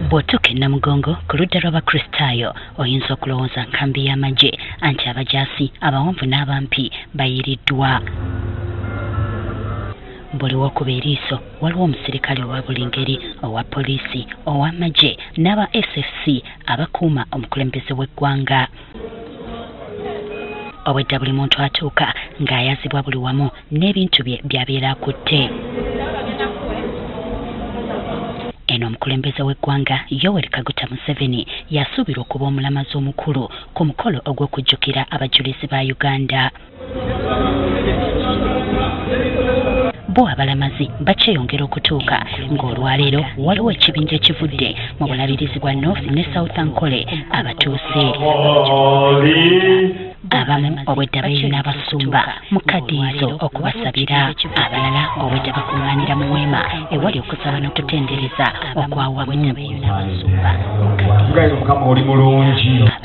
Bw'otuuka e Namugongo ku ludda lw'Abakristaayo oyinza okulowooza nkambi y'amagye anti abajaasi abawanvu n'abampi bayiriddwa. Buli w'okuba eriiso waliwo omusirikale owa buli ngeri, owa poliisi, ow'amagye n'aba SFC abakuuma omukulembeze w'eggwanga. Obwedda buli muntu atuuka ng'ayazibwa buli wamu n'ebintu bye by'abeera akutte. Eno omukulembeze w'eggwanga Yoweri Kaguta Museveni yasuubirwa okuba omulamazi omukulu ku mukolo ogw'okujjukira abajulizi ba Uganda. Bo abalamazi bakyeyongera okutuuka ng'olwaleero waliwo ekibinja ekivudde mu bulabirizi bwa North ne South Ankole abatuuse. Abamu obwedda bayina abasumba mu kadiizo okubasabira, abalala obwedda bakuŋŋaanira mu weema ewali okusaba n'okutendereza okwawamu.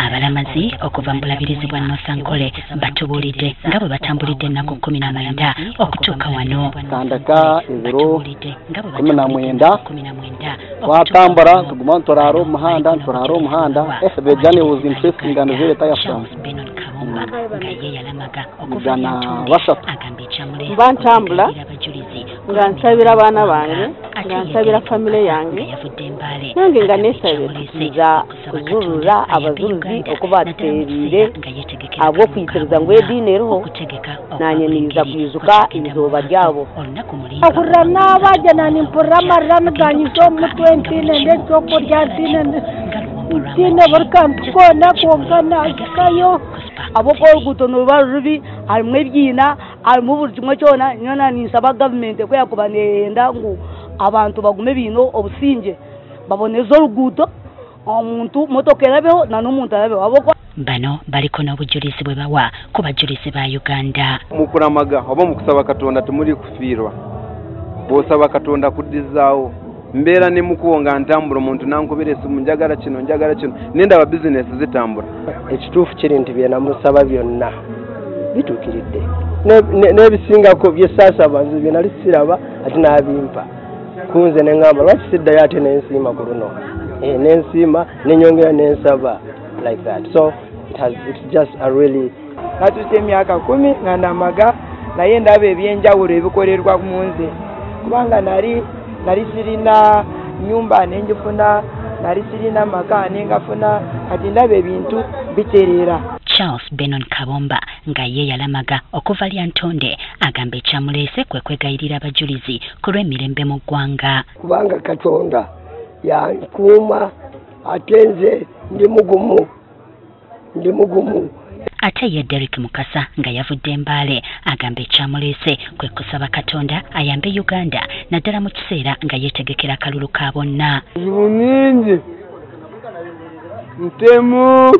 Abalamazi okuva mu bulabirizi bwa North Ankole batubuulidde nga bwe batambulidde ennaku 19 okutuuka wano. Tandaka eziro 19 twatambula tuguma turara omuhanda the journey was interesting and very tiresome. Mba ntambula nga nsabira abaana bange nga nsabira famire yange nange nga nesabira nza kuzulula abazuruzi okubateerire ab'okuyitiriza ngu ediini eriho nanyeniza kuizuka izooba lyabo akurra n'abajja nanimpurra amarrani ganyiza omutwe ntine ndekyokurya ntine buri kantu koona konka nazikayo abokoruguto noruba rubi harimu ebyina harimu buri kimwe kyona nyona ninsaba gavumenti kweyakuba neyenda ngu abantu bagume bino obusinge baboneza oruguuto omuntu motoka erabeho na n'omuntu arabeho aboko bano baliko n'obujulizi bwe bawa ku bajulizi ba Uganda. Mukuramaga oba mukusaba Katonda temuli kufiirwa, bw'osaba Katonda kuddizaawo mbeera ne mukuwonga ntambula omuntu nankubira esimu njagala kino nendaba bizinesi zitambula. Ekituufu kiri nti bye namusaba byonna bituukiridde, n'ebisingako byesaasaba nze bye nali siraba ati n'abimpa kunze ne ngamba lwaki siddayo ate n'ensiima ku luno n'ensiima nenyongera n'ensaba like that. So it's just a really natuuse emyaka 10 nga namaga naye ndaba ebyenjawulo ebikolerwa mu nze kubanga nali sirina nyumba nenjifuna, nali sirina maka nengafuna, kati ndaba ebintu bitereera. Charles Benon Kabomba nga ye yalamaga okuva lya Ntonde agamba ekyamuleese kwe kwegayirira abajulizi ku lw'emirembe mu ggwanga. Kubanga Katonda yankuuma ate nze ndi mugumu. Ate ye Derek Mukasa nga yavudde Mbale agamba ekyamuleese kwe kusaba Katonda ayambe Uganda naddala mu kiseera nga yeetegekera akalulu ka bonna. Zibuningi ntemu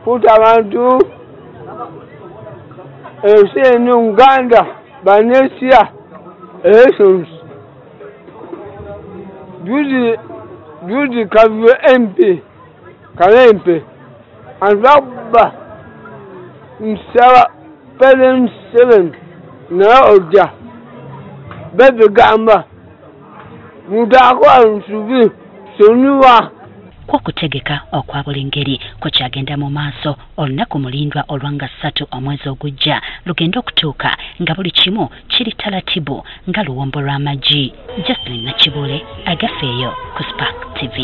futa abantu enseni Uganda banesia elections Judy Kavuyo MP Kalempe Anzaba nsaba President 7 na oja bebe gamba mutakwala nsubi soniwa Okutegeka okwa buli ngeri kukyagenda mu maaso olunaku mulindwa olwanga 3 omwezi ogujja lugenda okutuuka nga buli kimu kiri talatibu nga luwombo lw'amagi. Justin Nakibule agafeeyo ku Spark TV.